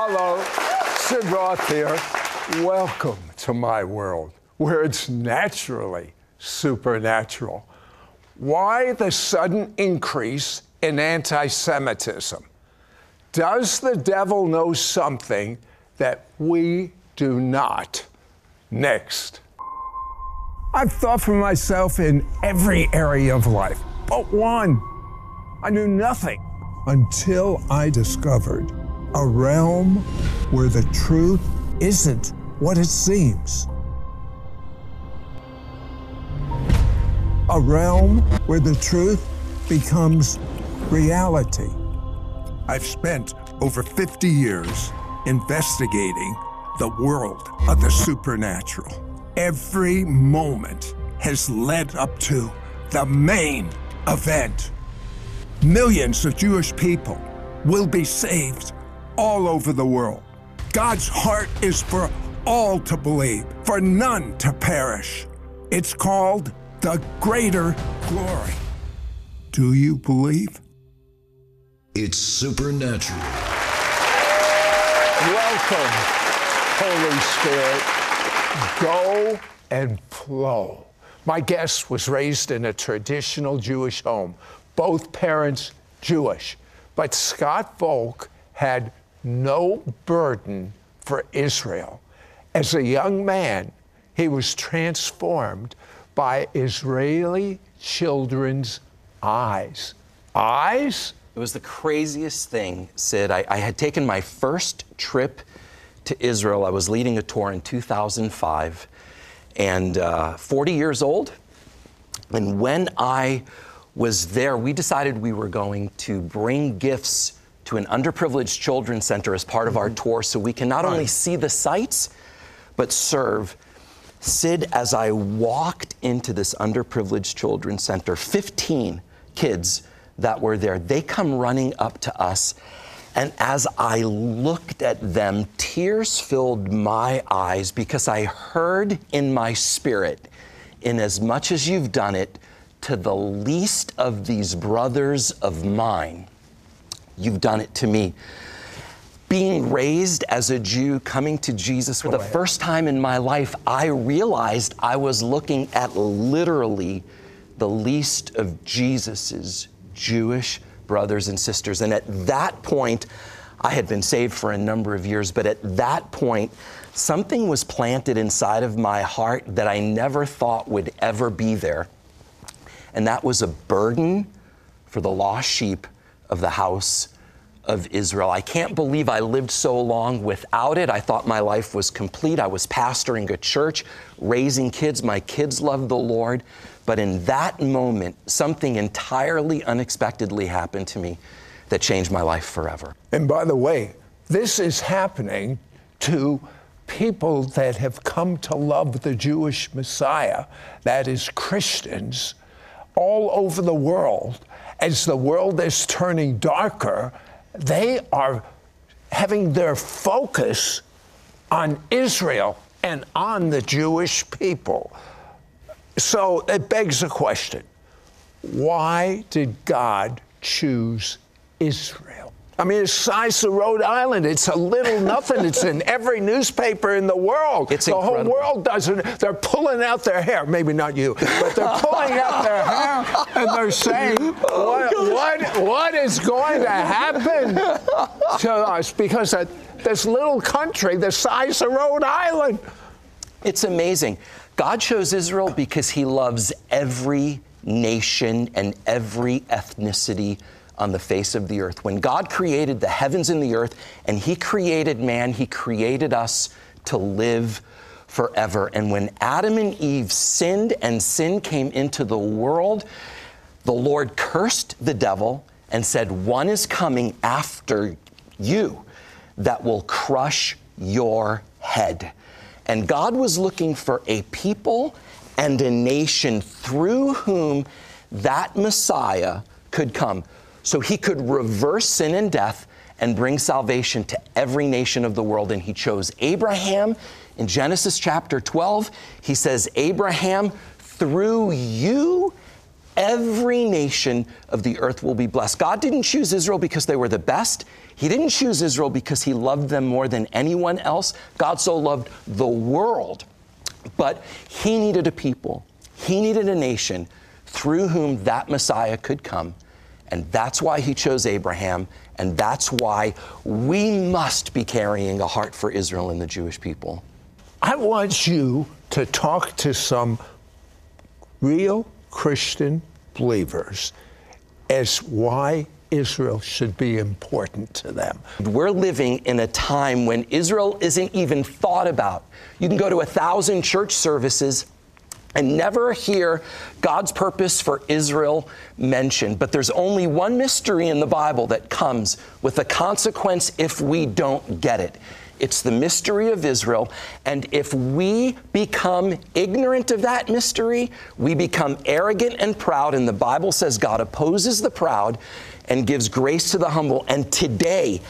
Hello, Sid Roth here. Welcome to my world, where it's naturally supernatural. Why the sudden increase in anti-Semitism? Does the devil know something that we do not? Next. I've thought for myself in every area of life, but one. I knew nothing until I discovered a realm where the truth isn't what it seems. A realm where the truth becomes reality. I've spent over 50 years investigating the world of the supernatural. Every moment has led up to the main event. Millions of Jewish people will be saved all over the world. God's heart is for all to believe, for none to perish. It's called the greater glory. Do you believe? It's supernatural. Welcome, Holy Spirit. Go and flow. My guest was raised in a traditional Jewish home, both parents Jewish. But Scott Volk had no burden for Israel. As a young man, he was transformed by Israeli children's eyes. Eyes? It was the craziest thing, Sid. I had taken my first trip to Israel. I was leading a tour in 2005 and 40 years old. And when I was there, we decided we were going to bring gifts to an underprivileged children's center as part of our tour so we can not only see the sights, but serve. Sid, as I walked into this underprivileged children's center, 15 kids that were there, they come running up to us. And as I looked at them, tears filled my eyes because I heard in my spirit, in as much as you've done it to the least of these brothers of mine, you've done it to me. Being raised as a Jew, coming to Jesus for the first time in my life, I realized I was looking at literally the least of Jesus's Jewish brothers and sisters. And at that point, I had been saved for a number of years, but at that point, something was planted inside of my heart that I never thought would ever be there. And that was a burden for the lost sheep of the house of Israel. I can't believe I lived so long without it. I thought my life was complete. I was pastoring a church, raising kids. My kids loved the Lord. But in that moment, something entirely unexpectedly happened to me that changed my life forever. And by the way, this is happening to people that have come to love the Jewish Messiah, that is Christians, all over the world. As the world is turning darker, they are having their focus on Israel and on the Jewish people. So it begs a question. Why did God choose Israel? I mean, it's the size of Rhode Island. It's a little nothing. It's in every newspaper in the world. It's the incredible. whole world does it. They're pulling out their hair. Maybe not you, but they're pulling out their hair and they're saying, what is going to happen to us? Because this little country, the size of Rhode Island. It's amazing. God chose Israel because he loves every nation and every ethnicity on the face of the earth. When God created the heavens and the earth, and he created man, he created us to live forever. And when Adam and Eve sinned and sin came into the world, the Lord cursed the devil and said, one is coming after you that will crush your head. And God was looking for a people and a nation through whom that Messiah could come, so he could reverse sin and death and bring salvation to every nation of the world. And he chose Abraham. In Genesis chapter 12, he says, Abraham, through you, every nation of the earth will be blessed. God didn't choose Israel because they were the best. He didn't choose Israel because he loved them more than anyone else. God so loved the world. But he needed a people. He needed a nation through whom that Messiah could come. And that's why he chose Abraham. And that's why we must be carrying a heart for Israel and the Jewish people. I want you to talk to some real Christian believers as why Israel should be important to them. We're living in a time when Israel isn't even thought about. You can go to 1,000 church services and never hear God's purpose for Israel mentioned. But there's only one mystery in the Bible that comes with a consequence if we don't get it. It's the mystery of Israel. And if we become ignorant of that mystery, we become arrogant and proud. And the Bible says God opposes the proud and gives grace to the humble. And today,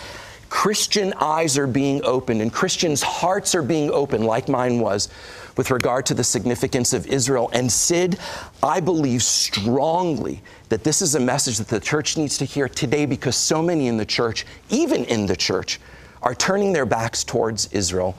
Christian eyes are being opened and Christians' hearts are being opened, like mine was, with regard to the significance of Israel. And Sid, I believe strongly that this is a message that the church needs to hear today, because so many in the church, even in the church, are turning their backs towards Israel.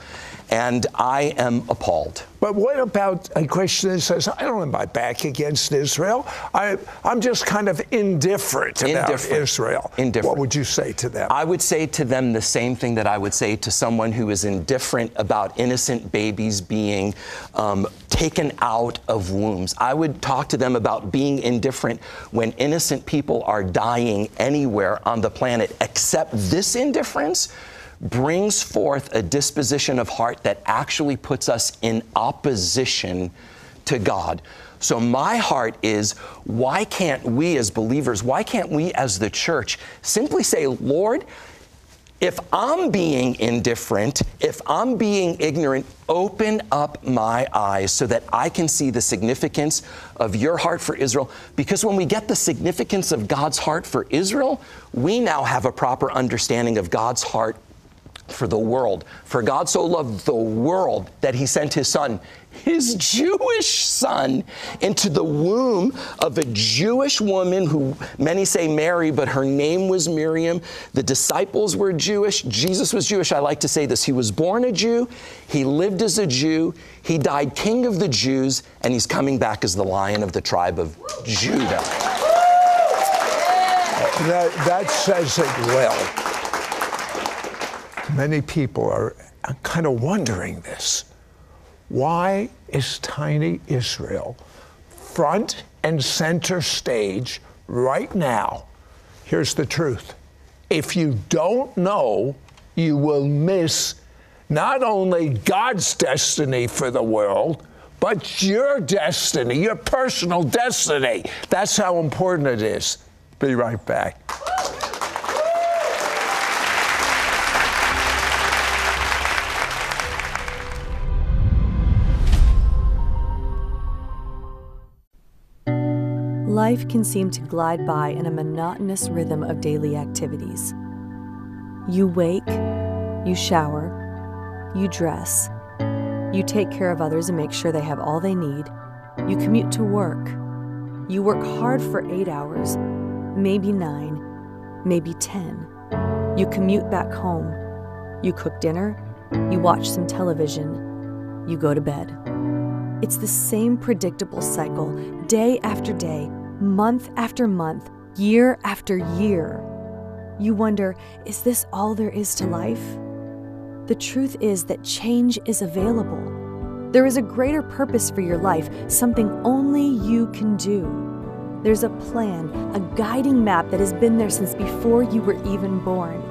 And I am appalled. But what about a Christian that says, I don't have my back against Israel. I'm just kind of indifferent about Israel. Indifferent. What would you say to them? I would say to them the same thing that I would say to someone who is indifferent about innocent babies being taken out of wombs. I would talk to them about being indifferent when innocent people are dying anywhere on the planet, except this indifference brings forth a disposition of heart that actually puts us in opposition to God. So my heart is, why can't we as believers, why can't we as the church simply say, Lord, if I'm being indifferent, if I'm being ignorant, open up my eyes so that I can see the significance of your heart for Israel. Because when we get the significance of God's heart for Israel, we now have a proper understanding of God's heart for the world. For God so loved the world that he sent his son, his Jewish son, into the womb of a Jewish woman who many say Mary, but her name was Miriam. The disciples were Jewish. Jesus was Jewish. I like to say this. He was born a Jew. He lived as a Jew. He died king of the Jews, and he's coming back as the Lion of the tribe of Judah. That says it well. Many people are kind of wondering this. Why is tiny Israel front and center stage right now? Here's the truth. If you don't know, you will miss not only God's destiny for the world, but your destiny, your personal destiny. That's how important it is. Be right back. Life can seem to glide by in a monotonous rhythm of daily activities. You wake, you shower, you dress, you take care of others and make sure they have all they need, you commute to work, you work hard for 8 hours, maybe 9, maybe 10, you commute back home, you cook dinner, you watch some television, you go to bed. It's the same predictable cycle, day after day, month after month, year after year. You wonder, is this all there is to life? The truth is that change is available. There is a greater purpose for your life, something only you can do. There's a plan, a guiding map that has been there since before you were even born.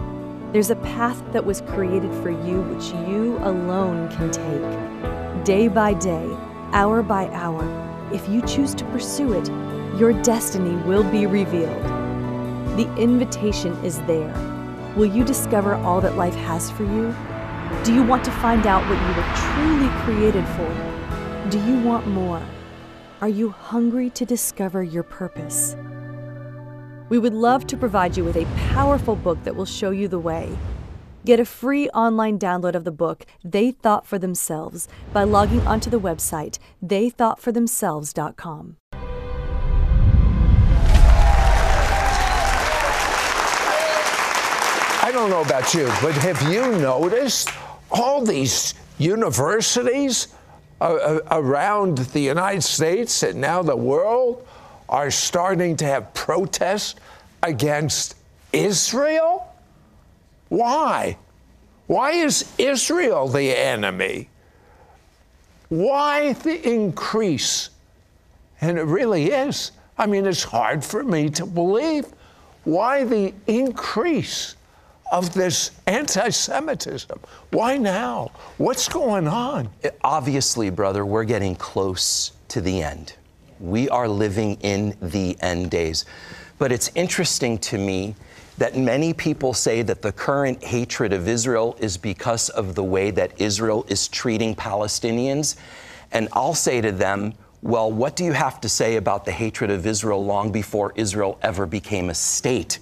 There's a path that was created for you which you alone can take. Day by day, hour by hour, if you choose to pursue it, your destiny will be revealed. The invitation is there. Will you discover all that life has for you? Do you want to find out what you were truly created for? Do you want more? Are you hungry to discover your purpose? We would love to provide you with a powerful book that will show you the way. Get a free online download of the book, They Thought for Themselves, by logging onto the website, theythoughtforthemselves.com. don't know about you, but have you noticed all these universities around the United States and now the world are starting to have protests against Israel? Why? Why is Israel the enemy? Why the increase? And it really is. I mean, it's hard for me to believe. Why the increase of this anti-Semitism? Why now? What's going on? Obviously, brother, we're getting close to the end. We are living in the end days. But it's interesting to me that many people say that the current hatred of Israel is because of the way that Israel is treating Palestinians. And I'll say to them, well, what do you have to say about the hatred of Israel long before Israel ever became a state?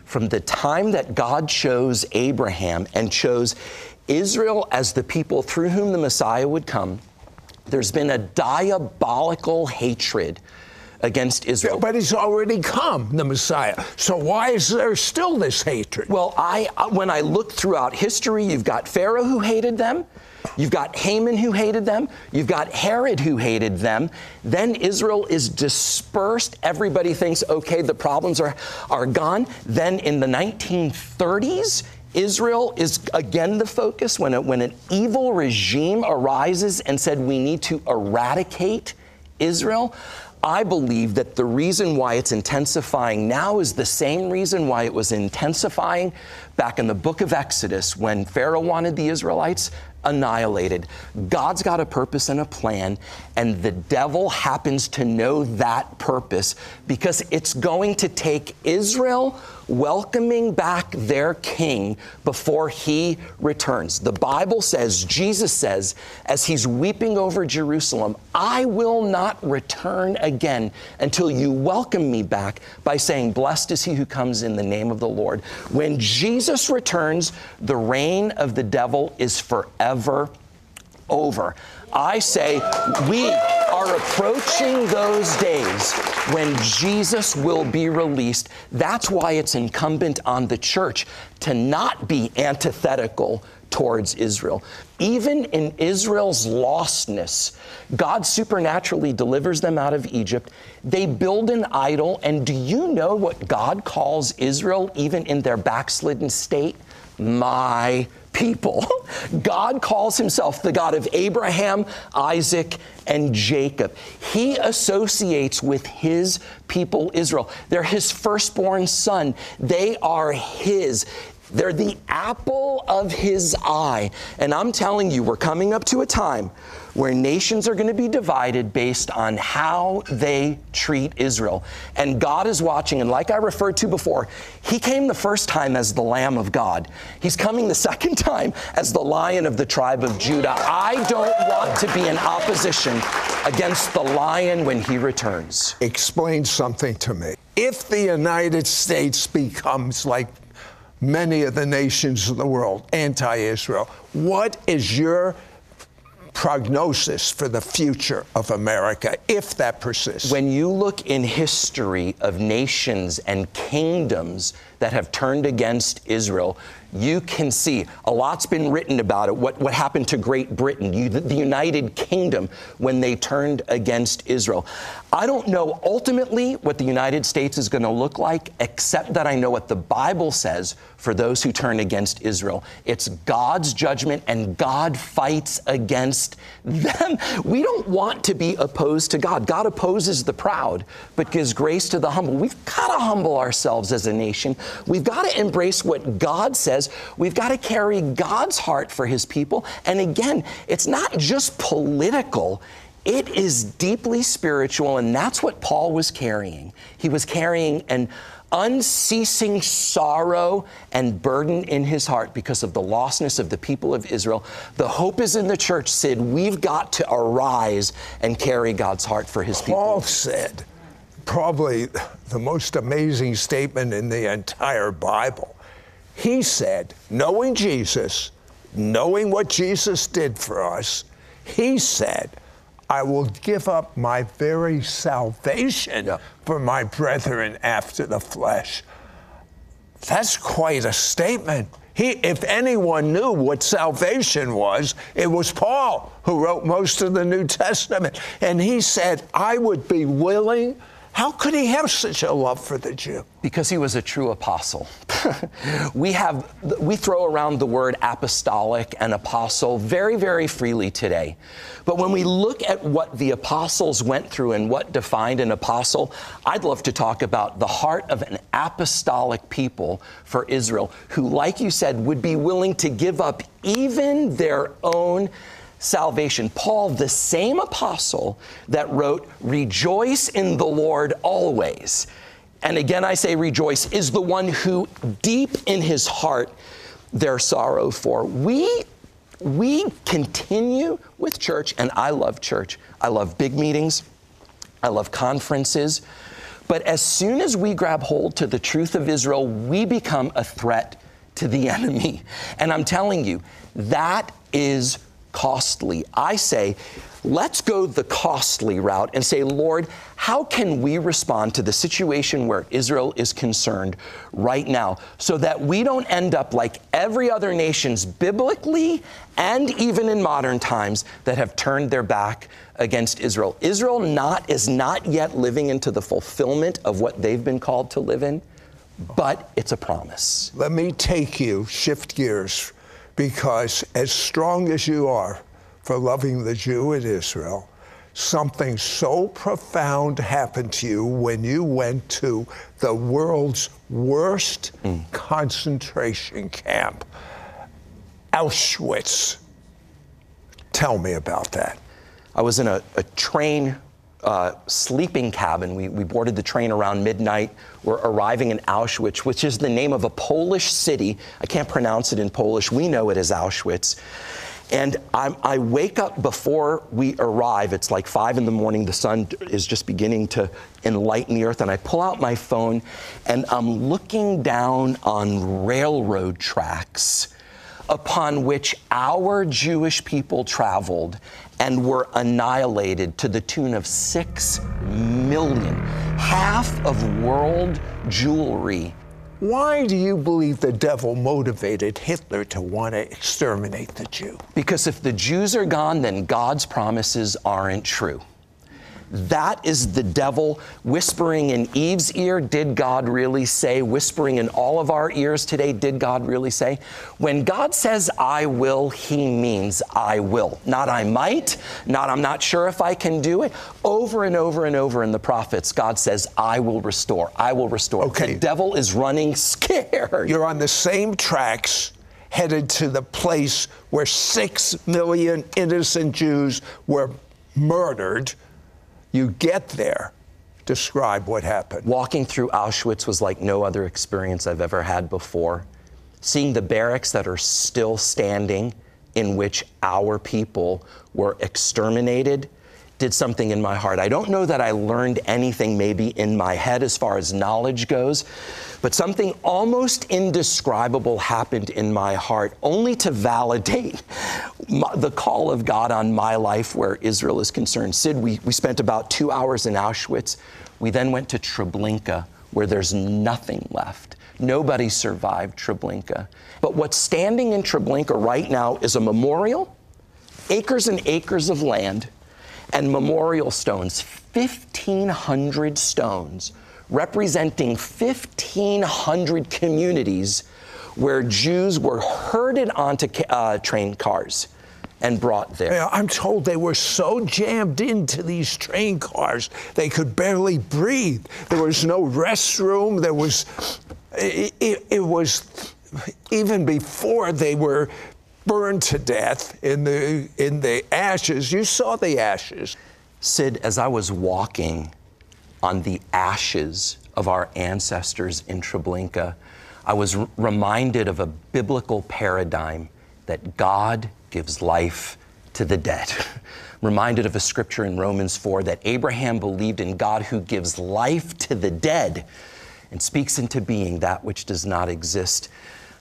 From the time that God chose Abraham and chose Israel as the people through whom the Messiah would come, there's been a diabolical hatred against Israel. But he's already come, the Messiah. So why is there still this hatred? Well, when I look throughout history, you've got Pharaoh who hated them. You've got Haman who hated them. You've got Herod who hated them. Then Israel is dispersed. Everybody thinks, okay, the problems are gone. Then in the 1930s, Israel is again the focus when an evil regime arises and said we need to eradicate Israel. I believe that the reason why it's intensifying now is the same reason why it was intensifying back in the book of Exodus when Pharaoh wanted the Israelites annihilated. God's got a purpose and a plan, and the devil happens to know that purpose because it's going to take Israel welcoming back their king before he returns. The Bible says, Jesus says, as he's weeping over Jerusalem, I will not return again until you welcome me back by saying, blessed is he who comes in the name of the Lord. When Jesus returns, the reign of the devil is forever over. I say we are approaching those days when Jesus will be released. That's why it's incumbent on the church to not be antithetical towards Israel. Even in Israel's lostness, God supernaturally delivers them out of Egypt. They build an idol, and do you know what God calls Israel even in their backslidden state? My people. God calls himself the God of Abraham, Isaac, and Jacob. He associates with his people Israel. They're his firstborn son. They are his. They're the apple of his eye. And I'm telling you, we're coming up to a time where nations are going to be divided based on how they treat Israel. And God is watching, and like I referred to before, he came the first time as the Lamb of God. He's coming the second time as the Lion of the tribe of Judah. I don't want to be in opposition against the Lion when he returns. Explain something to me. If the United States becomes like many of the nations of the world, anti-Israel, what is your prognosis for the future of America if that persists? When you look in history of nations and kingdoms that have turned against Israel, you can see a lot's been written about it. What happened to Great Britain, the United Kingdom, when they turned against Israel. I don't know ultimately what the United States is going to look like, except that I know what the Bible says for those who turn against Israel. It's God's judgment, and God fights against them. We don't want to be opposed to God. God opposes the proud, but gives grace to the humble. We've got to humble ourselves as a nation. We've got to embrace what God says. We've got to carry God's heart for his people. And again, it's not just political. It is deeply spiritual, and that's what Paul was carrying. He was carrying an unceasing sorrow and burden in his heart because of the lostness of the people of Israel. The hope is in the church, Sid. We've got to arise and carry God's heart for his people. Paul said, probably the most amazing statement in the entire Bible. He said, knowing Jesus, knowing what Jesus did for us, he said, I will give up my very salvation for my brethren after the flesh. That's quite a statement. If anyone knew what salvation was, it was Paul, who wrote most of the New Testament. And he said, I would be willing. How could he have such a love for the Jew? Because he was a true apostle. We throw around the word apostolic and apostle very, very freely today. But when we look at what the apostles went through and what defined an apostle, I'd love to talk about the heart of an apostolic people for Israel, who, like you said, would be willing to give up even their own salvation. Paul, the same apostle that wrote, "Rejoice in the Lord always." And again, I say rejoice, is the one who deep in his heart their sorrow for. We continue with church, and I love church. I love big meetings. I love conferences. But as soon as we grab hold to the truth of Israel, we become a threat to the enemy. And I'm telling you, that is costly. I say, let's go the costly route and say, Lord, how can we respond to the situation where Israel is concerned right now so that we don't end up like every other nations biblically and even in modern times that have turned their back against Israel. Israel is not yet living into the fulfillment of what they've been called to live in, but it's a promise. Let me shift gears, because as strong as you are for loving the Jew in Israel, something so profound happened to you when you went to the world's worst concentration camp, Auschwitz. Tell me about that. I was in a train sleeping cabin. We boarded the train around midnight. We're arriving in Auschwitz, which is the name of a Polish city. I can't pronounce it in Polish. We know it as Auschwitz. And I wake up before we arrive. It's like 5 in the morning. The sun is just beginning to enlighten the earth. And I pull out my phone, and I'm looking down on railroad tracks upon which our Jewish people traveled and were annihilated to the tune of 6 million, half of world Jewry. Why do you believe the devil motivated Hitler to want to exterminate the Jew? Because if the Jews are gone, then God's promises aren't true. That is the devil whispering in Eve's ear, did God really say? Whispering in all of our ears today, did God really say? When God says, I will, he means I will. Not I might, not I'm not sure if I can do it. Over and over and over in the prophets, God says, I will restore, I will restore. Okay. The devil is running scared. You're on the same tracks, headed to the place where 6 million innocent Jews were murdered. You get there. Describe what happened. Walking through Auschwitz was like no other experience I've ever had before. Seeing the barracks that are still standing in which our people were exterminated did something in my heart. I don't know that I learned anything maybe in my head as far as knowledge goes, but something almost indescribable happened in my heart, only to validate the call of God on my life where Israel is concerned. Sid, we spent about 2 hours in Auschwitz. We then went to Treblinka, where there's nothing left. Nobody survived Treblinka. But what's standing in Treblinka right now is a memorial, acres and acres of land, and memorial stones, 1,500 stones, representing 1,500 communities where Jews were herded onto train cars and brought there. Yeah, I'm told they were so jammed into these train cars, they could barely breathe. There was no restroom. It was even before they were burned to death in the ashes. You saw the ashes. Sid, as I was walking on the ashes of our ancestors in Treblinka, I was reminded of a biblical paradigm that God gives life to the dead. Reminded of a scripture in Romans 4 that Abraham believed in God who gives life to the dead and speaks into being that which does not exist.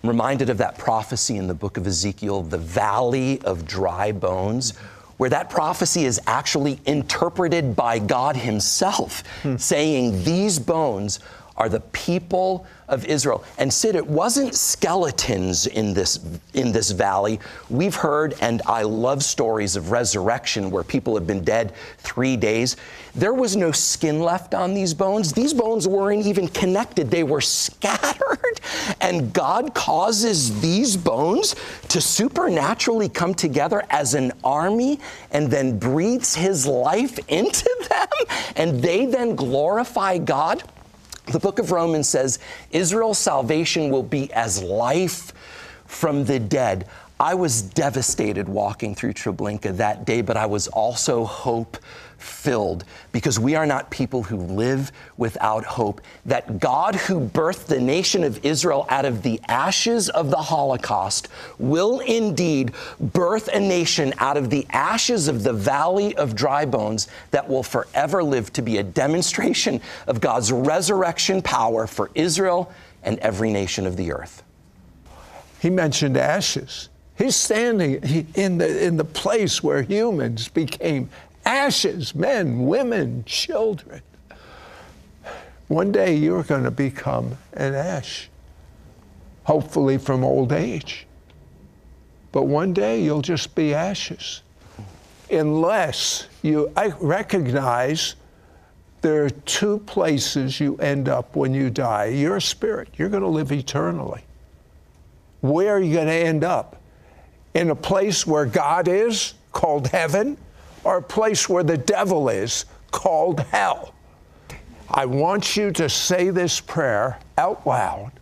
I'm reminded of that prophecy in the book of Ezekiel, the valley of dry bones, where that prophecy is actually interpreted by God himself, saying these bones are the people of Israel. And Sid, it wasn't skeletons in this valley. We've heard, and I love stories of resurrection where people have been dead 3 days. There was no skin left on these bones. These bones weren't even connected. They were scattered. And God causes these bones to supernaturally come together as an army and then breathes his life into them. And they then glorify God. The book of Romans says, Israel's salvation will be as life from the dead. I was devastated walking through Treblinka that day, but I was also hope-filled because we are not people who live without hope. That God who birthed the nation of Israel out of the ashes of the Holocaust will indeed birth a nation out of the ashes of the valley of dry bones that will forever live to be a demonstration of God's resurrection power for Israel and every nation of the earth. He mentioned ashes. He's standing in the place where humans became ashes, men, women, children. One day you're going to become an ash, hopefully from old age. But one day you'll just be ashes, unless I recognize there are two places you end up when you die. Your spirit, you're going to live eternally. Where are you going to end up? In a place where God is, called heaven, or a place where the devil is, called hell? I want you to say this prayer out loud.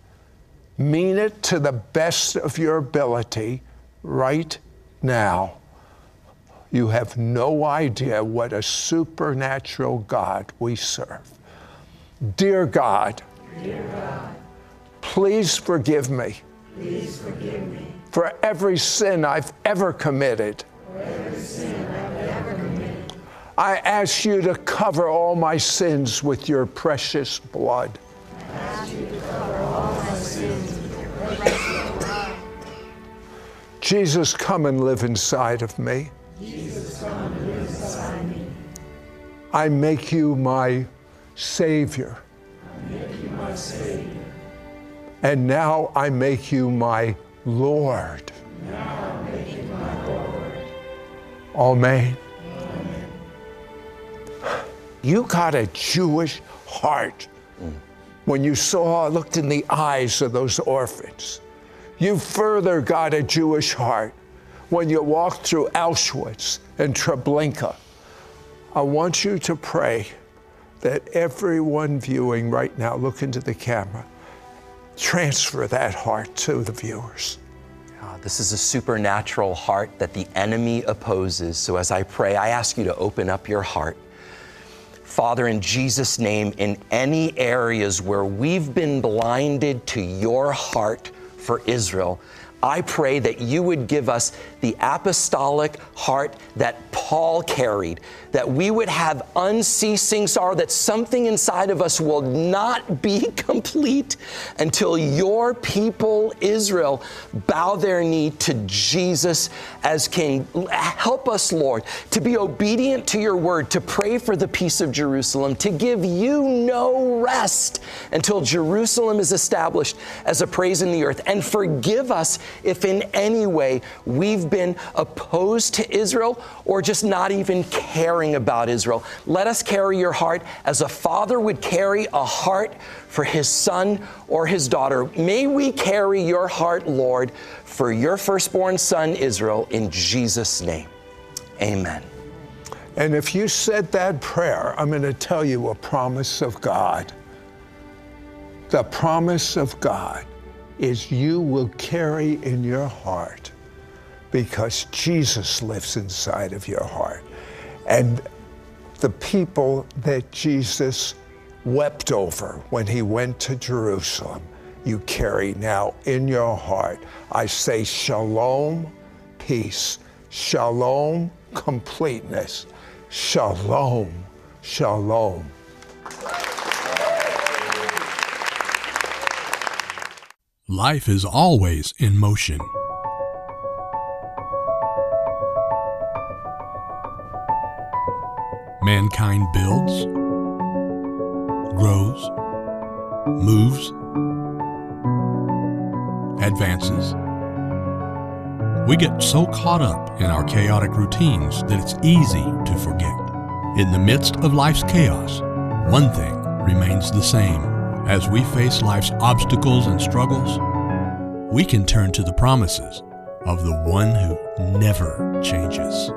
Mean it to the best of your ability right now. You have no idea what a supernatural God we serve. Dear God, please forgive me. Please forgive me. For every sin I've ever committed. I ask you to cover all my sins with your precious blood. I ask you to cover all my sins with your precious blood. Jesus, come and live inside of me. Jesus, come and live inside me. I make you my Savior. I make you my Savior. And now I make you my Lord. Now I make you my Lord. Amen. Amen. You got a Jewish heart when you looked in the eyes of those orphans. You further got a Jewish heart when you walked through Auschwitz and Treblinka. I want you to pray that everyone viewing right now, look into the camera, transfer that heart to the viewers. This is a supernatural heart that the enemy opposes. So as I pray, I ask you to open up your heart. Father, in Jesus' name, in any areas where we've been blinded to your heart for Israel, I pray that you would give us the apostolic heart that Paul carried, that we would have unceasing sorrow, that something inside of us will not be complete until your people, Israel, bow their knee to Jesus as King. Help us, Lord, to be obedient to your word, to pray for the peace of Jerusalem, to give you no rest until Jerusalem is established as a praise in the earth, and forgive us if in any way we've been opposed to Israel or just not even caring about Israel. Let us carry your heart as a father would carry a heart for his son or his daughter. May we carry your heart, Lord, for your firstborn son, Israel, in Jesus' name. Amen. And if you said that prayer, I'm going to tell you a promise of God. The promise of God is you will carry in your heart because Jesus lives inside of your heart. And the people that Jesus wept over when he went to Jerusalem, you carry now in your heart. I say shalom, peace, shalom, completeness, shalom, shalom. Life is always in motion. Mankind builds, grows, moves, advances. We get so caught up in our chaotic routines that it's easy to forget. In the midst of life's chaos, one thing remains the same. As we face life's obstacles and struggles, we can turn to the promises of the one who never changes.